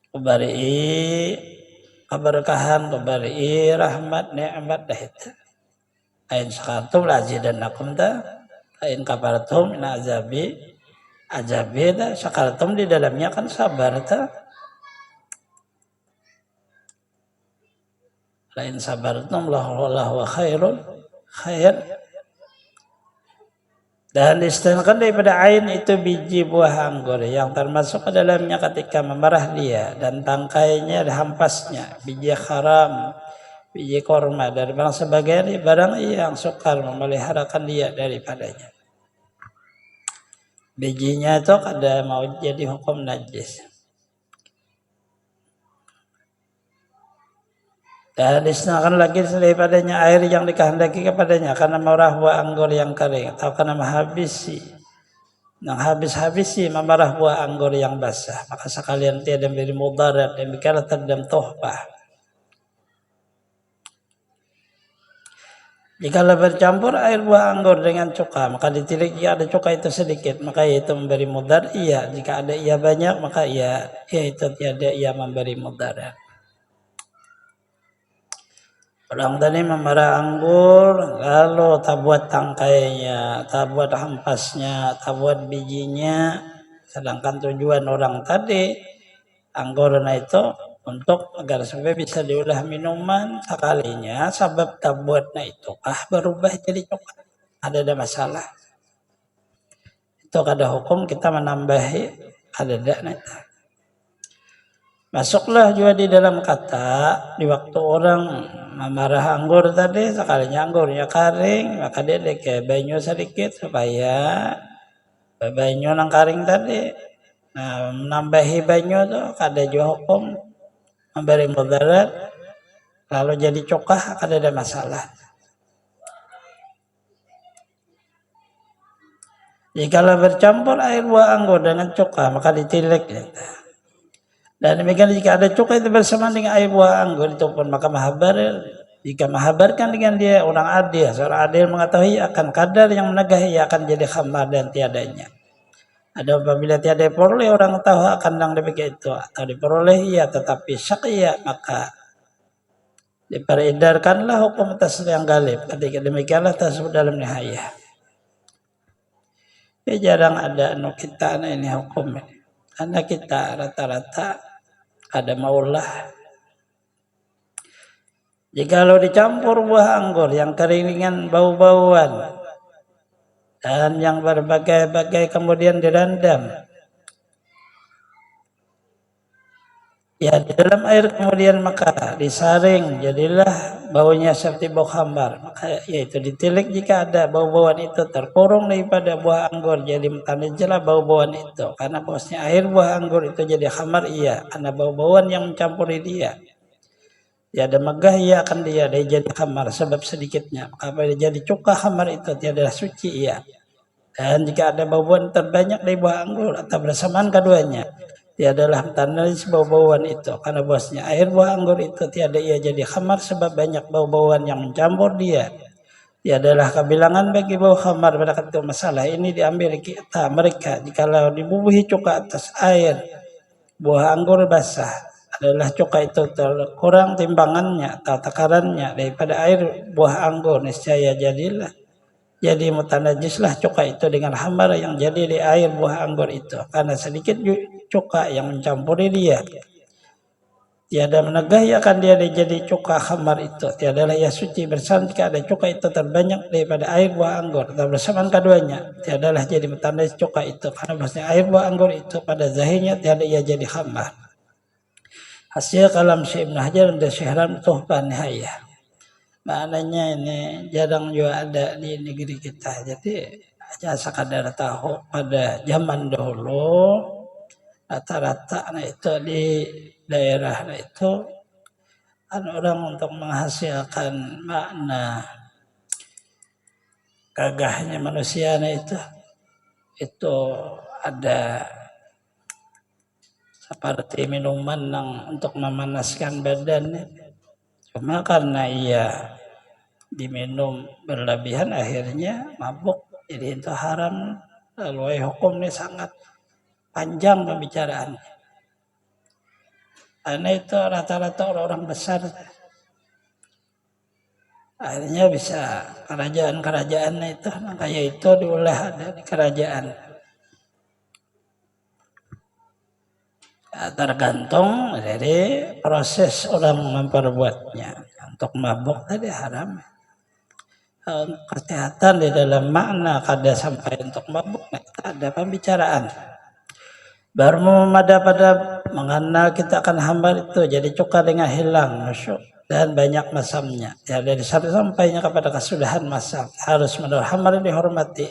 Kubari keberkahan, kubari rahmat, nikmat dah itu. Ain sakatum lazidannakum ta, ain kafartum min azabi dah. Sakatum di dalamnya kan sabar ta. Lain sabartum lahu khairun khair. Dan diistilahkan daripada ain itu biji buah anggur yang termasuk ke dalamnya ketika memerah dia dan tangkainya dan hampasnya biji haram, biji korma dari barang sebagainya barang yang sukar memeliharakan dia daripadanya. Bijinya itu kada mau jadi hukum najis. Dan disanakan lagi daripadanya air yang dikehendaki kepadanya karena memerah buah anggur yang kering atau karena menghabisi memerah buah anggur yang basah, maka sekalian tiada memberi mudarat dan demikianlah terdalam tohbah. Jikalau bercampur air buah anggur dengan cuka, maka ditilik jika ada cuka itu sedikit, maka itu memberi mudarat. Iya, jika ada ia banyak, maka iya itu tiada ia memberi mudarat. Orang tadi memerah anggur, lalu tak buat tangkainya, tak buat hampasnya, tak buat bijinya. Sedangkan tujuan orang tadi, anggurnya itu untuk agar supaya bisa diolah minuman sekalinya. Sebab tak buatnya itu berubah jadi coklat. Ada masalah. Itu ada hukum kita menambahi ada itu. Masuklah juga di dalam kata di waktu orang memarah anggur tadi sekalinya anggurnya kering maka dia deke banyu sedikit supaya banyu nang kering tadi menambahi banyu tuh kada juga hukum memberi mudarat lalu jadi cokah kada ada masalah. Jikalau bercampur air buah anggur dengan cokah maka ditilik gitu. Dan demikian jika ada cuka itu bersamaan dengan air buah anggur itu pun maka jika mahabarkan dengan dia orang adil, seorang adil mengetahui akan kadar yang menegahi akan jadi khamar dan tiadanya. Ada apabila tiada diperoleh orang tahu akan yang demikian itu atau diperoleh ia tetapi syak ia maka diperedarkanlah hukum atas yang galib. Ketika demikianlah tersebut dalam nihayah. Jarang ada kita ini hukum ini. Karena kita rata-rata ada maulah. Jikalau dicampur buah anggur yang keringan bau-bauan dan yang berbagai-bagai kemudian direndam, ya di dalam air kemudian maka disaring jadilah baunya seperti bau khamar, maka yaitu ditilik jika ada bau-bauan itu terkurung daripada buah anggur jadi mutanajjalah bau-bauan itu karena bosnya air buah anggur itu jadi khamar iya karena bau-bauan yang mencampuri dia. Ya ada megah ia akan dia jadi khamar sebab sedikitnya apa dia jadi cuka khamar itu tiada suci iya. Dan jika ada bau-bauan terbanyak dari buah anggur atau bersamaan keduanya tiadalah tanajis bau-bauan itu karena bosnya air buah anggur itu tiada ia jadi khamar sebab banyak bau-bauan yang mencampur dia. Tiadalah kebilangan bagi bau khamar pada ketika masalah ini diambil kita mereka jikalau dibubuhi cuka atas air buah anggur basah adalah cuka itu terkurang timbangannya atau takarannya daripada air buah anggur niscaya jadilah jadi mutanajislah cuka itu dengan khamar yang jadi di air buah anggur itu karena sedikit cuka yang mencampuri dia. Tiada menegahi akan dia jadi cuka khamar itu. Tiadalah ia suci bersama jika ada cuka itu terbanyak daripada air buah anggur atau bersamaan keduanya. Tiadalah jadi mutanajis cuka itu karena maksudnya air buah anggur itu pada zahirnya tiada ia jadi khamar. Hasil kalam Syekh Ibnu Hajar dan Syihram Tuhfah Nihayah. Maknanya ini jarang juga ada di negeri kita. Jadi hanya sekadar tahu pada zaman dahulu rata-rata itu di daerah itu kan orang untuk menghasilkan makna gagahnya manusia itu ada seperti minuman yang untuk memanaskan badan. Cuma karena ia diminum berlebihan akhirnya mabuk, jadi itu haram. Lalu hukum ini sangat panjang pembicaraan. Karena itu rata-rata orang-orang besar. Akhirnya bisa kerajaan-kerajaan itu kayak itu diolah ada di kerajaan. Tergantung dari proses orang memperbuatnya. Untuk mabuk tadi haram. Kesehatan di dalam makna kada sampai untuk mabuk, ada pembicaraan. Baru memada pada mengenal kita akan hamba itu jadi cuka dengan hilang musyuk dan banyak masamnya. Ya dari satu sampainya kepada kesudahan masam harus menurut hamba dihormati.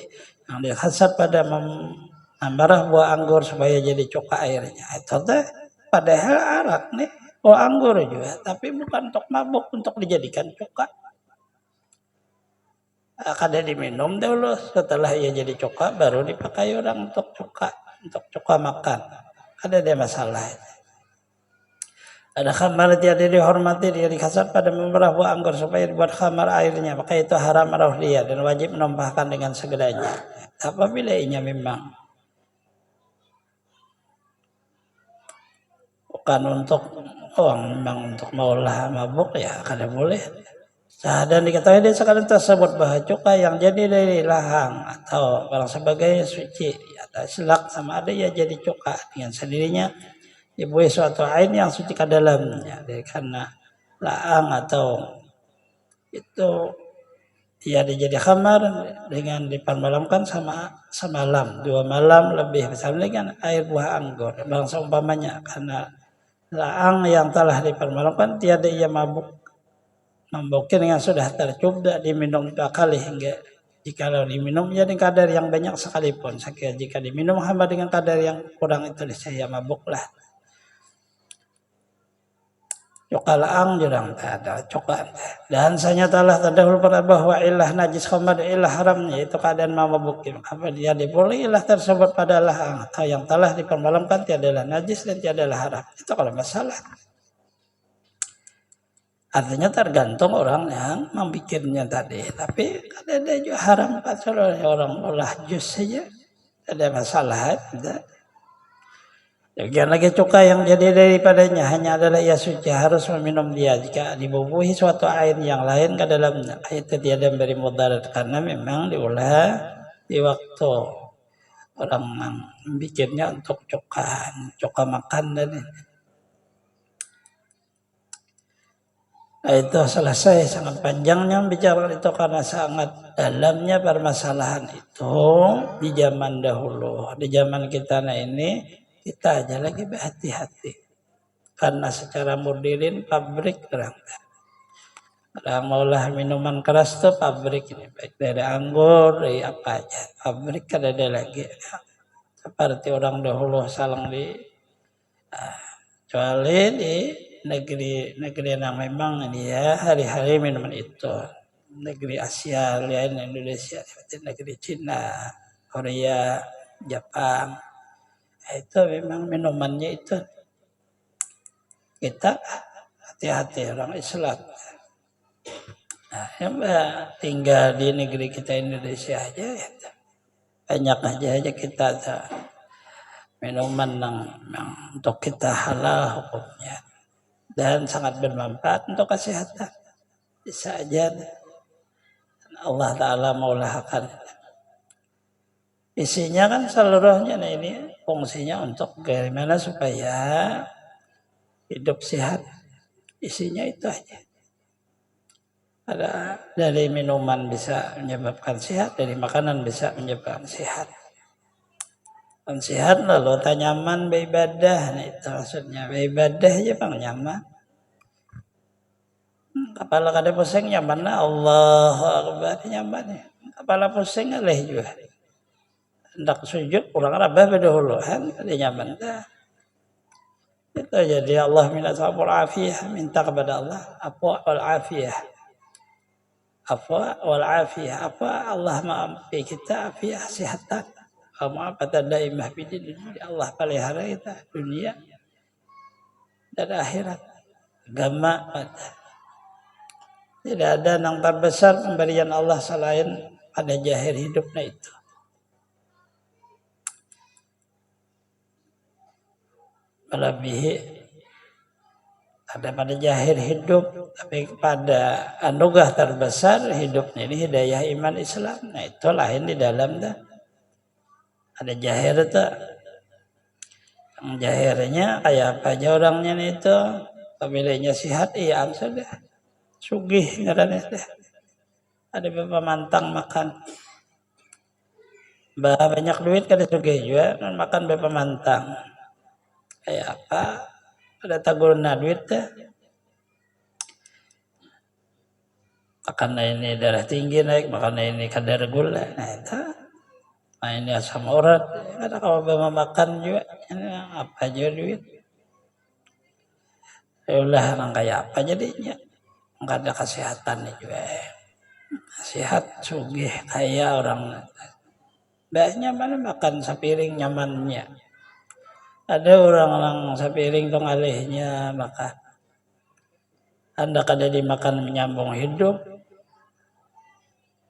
Yang dihasab pada memarah buah anggur supaya jadi cuka airnya. Itu teh padahal arak nih buah anggur juga, tapi bukan untuk mabuk, untuk dijadikan cuka. Kada diminum dulu, setelah ia jadi cuka baru dipakai orang untuk cuka makan. Ada dia masalah. Ada khamar tiada dihormati, dia dikasar pada memerah buah anggur supaya dibuat khamar airnya, maka itu haram marah dia dan wajib menumpahkan dengan segeranya. Apabila ianya memang bukan untuk memang untuk maulah mabuk, ya kada boleh. Dan diketahui di sekarang tersebut bahwa cuka yang jadi dari lahang atau barang sebagainya suci, ada selak sama ada ya jadi cuka dengan sendirinya dibuai suatu ain yang suci ke dalamnya. Karena lahang atau itu ya jadi khamar dengan dipermalamkan sama semalam, 2 malam lebih bersama dengan air buah anggur. Barang seumpamanya karena lahang yang telah dipermalamkan tiada ia mabuk. Mungkin yang sudah tercoba diminum 2 kali hingga jikalau diminum jadi kadar yang banyak sekalipun. Jika diminum hamba dengan kadar yang kurang itu saya mabuklah. Cuka laang jurang tak ada cuka. Dan sanyatalah terdahulu pada bahwa ilah najis khamar ilah haramnya itu keadaan memabukin. Apa dia diboleh ilah tersebut pada laang atau yang telah dipermalamkan tiadalah najis dan tiadalah haram. Itu kalau masalah. Artinya tergantung orang yang memikirnya tadi. Tapi ada juga haram kalau orang olah jus saja. Ada masalah. Demikian lagi cuka yang jadi daripadanya hanya adalah ia suci harus meminum dia. Jika dibubuhi suatu air yang lain ke dalamnya. Itu tiada memberi mudarat karena memang diolah di waktu orang memikirnya untuk cuka makan dan ini. Itu selesai sangat panjangnya bicara itu karena sangat dalamnya permasalahan itu di zaman dahulu. Di zaman kita ini kita aja lagi berhati-hati karena secara modern pabrik orang maulah minuman keras tuh pabrik ini baik dari anggur dari apa aja pabrik ada lagi seperti orang dahulu salang di kecuali di negeri yang memang dia hari-hari minuman itu negeri Asia lain Indonesia seperti negeri Cina, Korea, Jepang itu memang minumannya itu kita hati-hati orang Islam. Nah, yang tinggal di negeri kita Indonesia aja ya, banyak aja kita minuman yang untuk kita halal hukumnya dan sangat bermanfaat untuk kesehatan. Bisa aja Allah Ta'ala maulahkan. Isinya kan seluruhnya ini fungsinya untuk bagaimana supaya hidup sehat. Isinya itu aja. Ada dari minuman bisa menyebabkan sehat, dari makanan bisa menyebabkan sehat. Sehat lalu tak nyaman beribadah, nah itu maksudnya beribadah aja bang nyaman. Kepala kada pusing nyaman lah Allahu Akbar nyaman ya. Kepala pusing alih juga. Hendak sujud kurang rabah berdahulu kan ada nyaman dah. Itu jadi Allah minta sabur afiyah, minta kepada Allah apa wal afiyah. Apa wal afiyah, apa Allah maafkan kita afiyah sehatan. Maaf tanda imah bidin Allah pelihara kita dunia dan akhirat. Agama tidak ada yang terbesar pemberian Allah selain pada jahir hidupnya itu. Melebihi ada pada jahir hidup, tapi pada anugerah terbesar hidupnya ini hidayah iman Islam. Nah itu lain di dalam dah. Ada jahir itu, yang jahirnya kayak apa aja orangnya itu, pemiliknya sihat, iya sudah, sugih ngarannya deh. Ada beberapa mantang makan, banyak duit kada sugih juga, makan beberapa mantang, kayak apa, ada tagurna duit deh. Makan ini darah tinggi naik, makan ini kadar gula, nah itu. Nah ini asam urat, ada kalau makan juga, ini apa aja duit. Yalah orang kayak apa jadinya, nggak ada kesehatan juga. Sehat, sugih, kaya orang. Banyak mana makan sepiring nyamannya. Ada orang sepiring tuh ngalihnya makan. Anda kada dimakan menyambung hidup,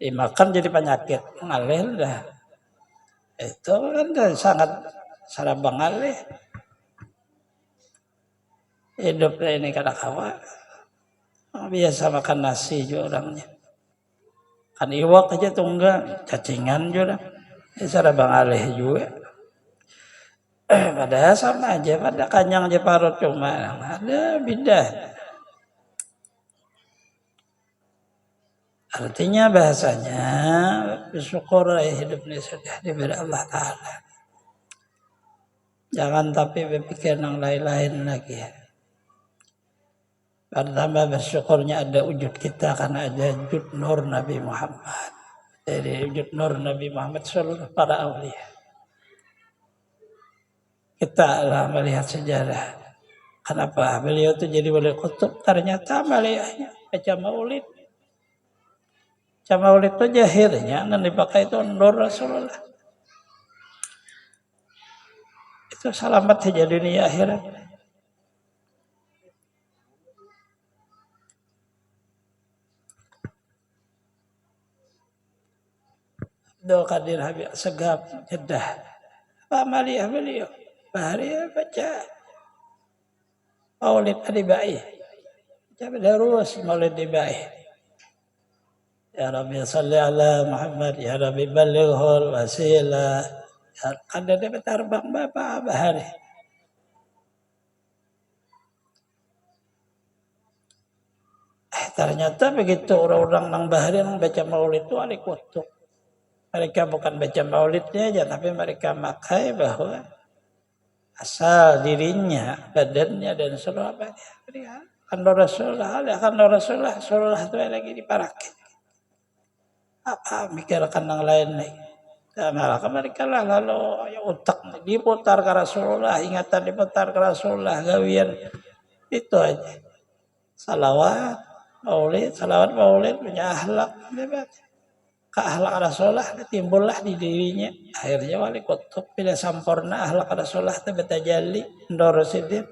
dimakan jadi penyakit, ngalih dah. Itu kan sangat sarabang ngalih. Hidupnya ini kada kawa. Biasa makan nasi juga orangnya. Kan iwak aja tunggal, cacingan juga. Sarabang ngalih juga. Padahal sama aja, pada kanyang aja parut cuma ada beda. Artinya bahasanya bersyukur hidup ini sudah diberi Allah Ta'ala. Jangan tapi berpikir yang lain-lain lagi. Pertama bersyukurnya ada wujud kita karena ada wujud nur Nabi Muhammad. Jadi wujud nur Nabi Muhammad seluruh para awliya. Kita lah melihat sejarah. Kenapa beliau itu jadi wali kutub? Ternyata beliaunya baca maulid. Maulid itu jahirnya dan dipakai itu nur Rasulullah. Itu selamat saja dunia akhirat. Doa kadir habis segap jedah. Pak Maliyah beliau. Bahari baca maulid adibai. Baca terus maulid adibai. Ya Rabbi salli ala Muhammad, ya Rabbi balighul wasilah. Ya, kada dia terbang bapak bahari. Ternyata begitu orang-orang nang bahari nang baca maulid itu ahli kutub. Mereka bukan baca maulidnya aja, tapi mereka makai bahwa asal dirinya, badannya dan seluruh apa dia. Kan Rasulullah, Rasulullah itu lagi diparakin. Apa mikirkan yang lain nih. Malah mereka lah lalu ya otak diputar ke Rasulullah, ingatan diputar ke Rasulullah, gawian itu aja. Salawat maulid punya akhlak, ke akhlak Rasulullah timbullah di dirinya. Akhirnya wali kutub bila sampurna akhlak Rasulullah itu betajalli ndorosidin.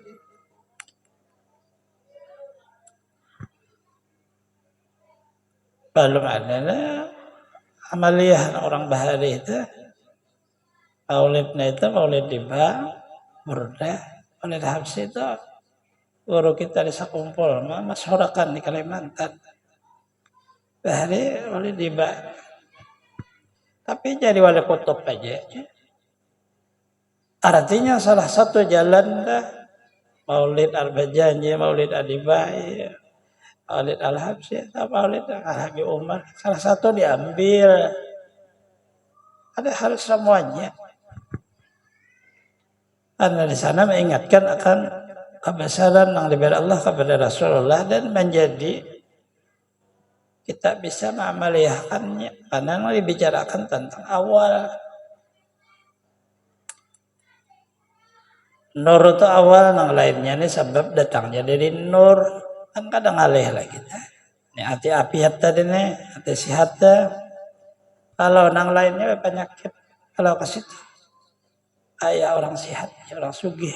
Belum ada amaliyah orang bahari itu maulidnya itu maulid diba burdah maulid habsi itu guru kita di Sakumpul masyarakat di Kalimantan bahari maulid diba tapi jadi wali kutub aja artinya salah satu jalan dah maulid al-bajanji maulid adibai maulid al-habsi atau maulid al-habi Umar salah satu diambil ada harus semuanya Karena di sana mengingatkan akan kebesaran yang diberi Allah kepada Rasulullah dan menjadi kita bisa mengamaliyahkannya karena dibicarakan tentang awal. Nur itu awal, yang lainnya ini sebab datangnya dari nur. Kan kadang alih lah kita. Ini hati apiat tadi nih, hati sihat. Kalau yang lainnya penyakit, kalau ke situ ayah orang sehat, orang sugih.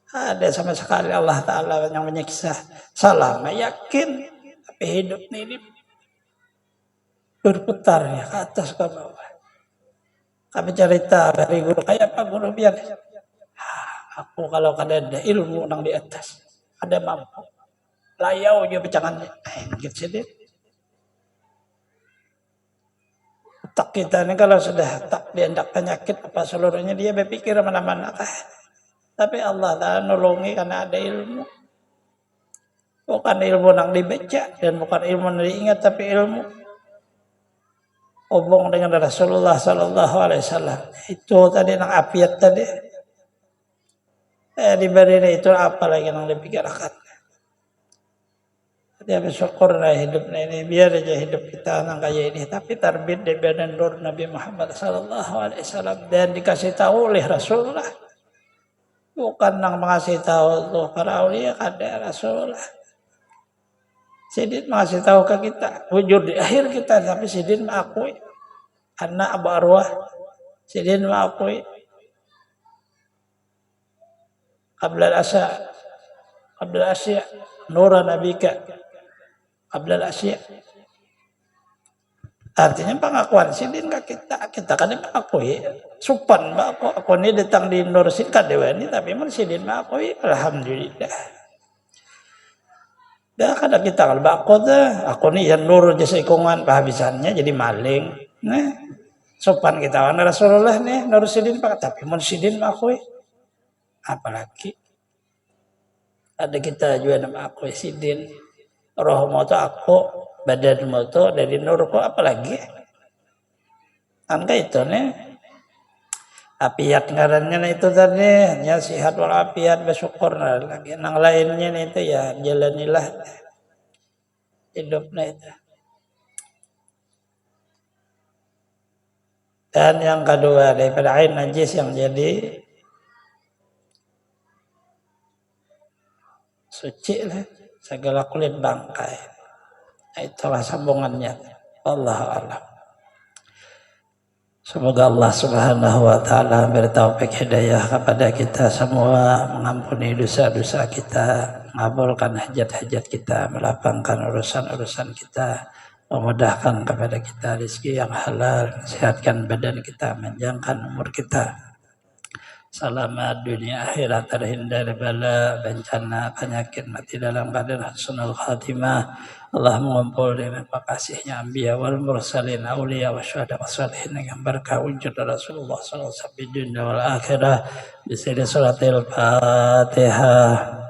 Ada sama sekali Allah Ta'ala yang menyiksa. Salah, yakin. Tapi hidup ini berputar ya, ke atas ke bawah. Kami cerita dari guru, kayak apa guru biar. Aku kalau ada ilmu nang di atas, ada mampu. Layau dia pecangannya. Gitu sih. Tak kita ini kalau sudah tak diendak penyakit apa seluruhnya dia berpikir mana-mana. Tapi Allah Ta'ala nolongi karena ada ilmu. Bukan ilmu yang dibaca dan bukan ilmu yang diingat, tapi ilmu hubung dengan Rasulullah Sallallahu Alaihi Wasallam. Itu tadi yang apiat tadi. Diberi itu apa lagi yang dipikirkan. Dia bersyukur lah hidupnya ini, biar aja hidup kita nang kayak ini, tapi terbit dari badan nur Nabi Muhammad Sallallahu Alaihi Wasallam dan dikasih tahu oleh Rasulullah, bukan nang mengasih tahu tuh para aulia, ada Rasulullah. Sidin mengasih tahu ke kita wujud di akhir kita, tapi Sidin mengakui anak Abu Arwah, Sidin mengakui Abdul Asya Nura Nabika Abdul Asya. Artinya pengakuan Sidin ke kita kan mengakui supan aku ini datang di Nur Sidin dewa ini, tapi mun Sidin mengakui alhamdulillah. Dah kada kita kalau aku ni yang nur jasa ikungan pahabisannya jadi maling. Nah, sopan kita wana Rasulullah nih Nur Sidin pak, tapi mun Sidin mengakui apalagi ada kita juga nama aku Sidin. Roh moto aku, badan moto dari nurku, apalagi angka itu nih apiat ngarannya itu tadi ya, sihat wal apiat, bersyukur lagi nang lainnya nih itu ya jalanilah hidupnya itu. Dan yang kedua daripada ain najis yang jadi suci lah segala kulit bangkai. Itulah sambungannya. Wallahu a'lam. Semoga Allah Subhanahu wa taala beri taufik hidayah kepada kita semua, mengampuni dosa-dosa kita, mengabulkan hajat-hajat kita, melapangkan urusan-urusan kita, memudahkan kepada kita rezeki yang halal, sehatkan badan kita, panjangkan umur kita. Selamat dunia akhirat, terhindar bala, bencana, penyakit, mati dalam keadaan husnul khatimah. Allah mengumpul dengan pakasihnya anbiya wal mursalin, awliya wa syuhada wa salihin yang berkah wujud Rasulullah sallallahu alaihi wasallam di dunia wal akhirah. Bismillahirrahmanirrahim. Fatihah.